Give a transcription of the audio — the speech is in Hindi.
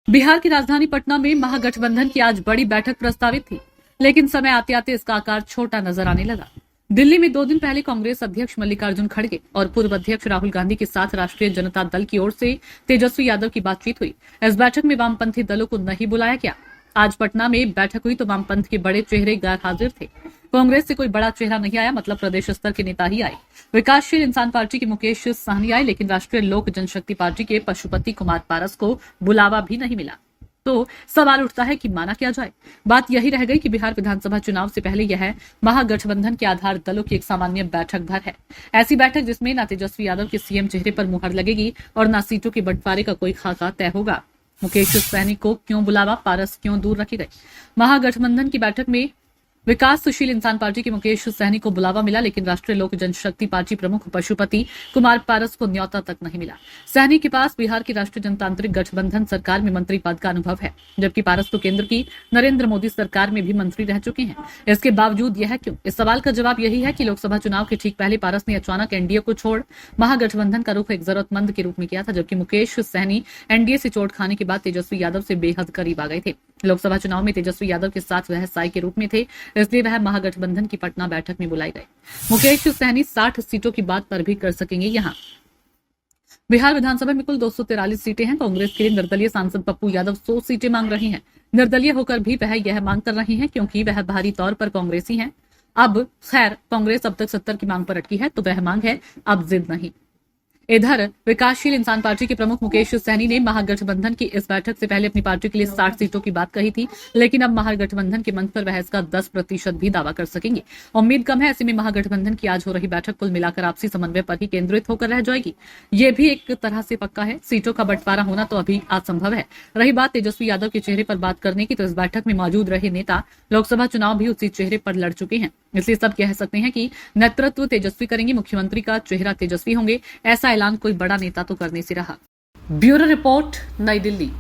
बिहार की राजधानी पटना में महागठबंधन की आज बड़ी बैठक प्रस्तावित थी, लेकिन समय आते आते इसका आकार छोटा नजर आने लगा। दिल्ली में 2 दिन पहले कांग्रेस अध्यक्ष मल्लिकार्जुन खड़गे और पूर्व अध्यक्ष राहुल गांधी के साथ राष्ट्रीय जनता दल की ओर से तेजस्वी यादव की बातचीत हुई। इस बैठक में वामपंथी दलों को नहीं बुलाया गया। आज पटना में बैठक हुई तो वामपंथ के बड़े चेहरे गैर हाजिर थे। कांग्रेस से कोई बड़ा चेहरा नहीं आया, मतलब प्रदेश स्तर के नेता ही आए। विकासशील इंसान पार्टी के मुकेश सहनी आए, लेकिन राष्ट्रीय लोक जनशक्ति पार्टी के पशुपति कुमार पारस को बुलावा भी नहीं मिला। तो सवाल उठता है कि माना क्या जाए। बात यही रह गई कि बिहार विधानसभा चुनाव से पहले यह महागठबंधन के आधार दलों की एक सामान्य बैठक भर है। ऐसी बैठक जिसमें न तेजस्वी यादव के सीएम चेहरे पर मुहर लगेगी और न सीटों के बंटवारे का कोई खाका तय होगा। मुकेश सहनी को क्यों बुलावा, पारस क्यों दूर रखे गए। महागठबंधन की बैठक में विकासशील इंसान पार्टी के मुकेश सहनी को बुलावा मिला, लेकिन राष्ट्रीय लोक जनशक्ति पार्टी प्रमुख पशुपति कुमार पारस को न्योता तक नहीं मिला। सहनी के पास बिहार की राष्ट्रीय जनतांत्रिक गठबंधन सरकार में मंत्री पद का अनुभव है, जबकि पारस तो केंद्र की नरेंद्र मोदी सरकार में भी मंत्री रह चुके हैं। इसके बावजूद यह क्यों? इस सवाल का जवाब यही है कि लोकसभा चुनाव के ठीक पहले पारस ने अचानक एनडीए को छोड़ महागठबंधन का रुख एक जरूरतमंद के रूप में किया था, जबकि मुकेश सहनी एनडीए से चोट खाने के बाद तेजस्वी यादव से बेहद करीब आ गए थे। लोकसभा चुनाव में तेजस्वी यादव के साथ वह साई के रूप में थे, इसलिए वह महागठबंधन की पटना बैठक में बुलाए गए। मुकेश सहनी 60 सीटों की बात पर भी कर सकेंगे। यहाँ बिहार विधानसभा में कुल 243 सीटें हैं। कांग्रेस के लिए निर्दलीय सांसद पप्पू यादव 100 सीटें मांग रहे हैं। निर्दलीय होकर भी वह यह मांग कर रहे हैं क्योंकि वह बाहरी तौर पर कांग्रेसी हैं। अब खैर, कांग्रेस अब तक 70 की मांग पर अटकी है, तो वह मांग है, अब जिद नहीं। इधर विकासशील इंसान पार्टी के प्रमुख मुकेश सहनी ने महागठबंधन की इस बैठक से पहले अपनी पार्टी के लिए 60 सीटों की बात कही थी, लेकिन अब महागठबंधन के मंच पर वह इसका 10% भी दावा कर सकेंगे। उम्मीद कम है, ऐसे में महागठबंधन की आज हो रही बैठक कुल मिलाकर आपसी समन्वय पर ही केंद्रित होकर रह जाएगी। ये भी एक तरह से पक्का है। सीटों का बंटवारा होना तो अभी असंभव है। रही बात तेजस्वी यादव के चेहरे पर बात करने की, तो इस बैठक में मौजूद रहे नेता लोकसभा चुनाव भी उसी चेहरे पर लड़ चुके हैं, इसलिए सब कह सकते हैं कि नेतृत्व तेजस्वी करेंगे, मुख्यमंत्री का चेहरा तेजस्वी होंगे। ऐसा ऐलान कोई बड़ा नेता तो करने से रहा। ब्यूरो रिपोर्ट, नई दिल्ली।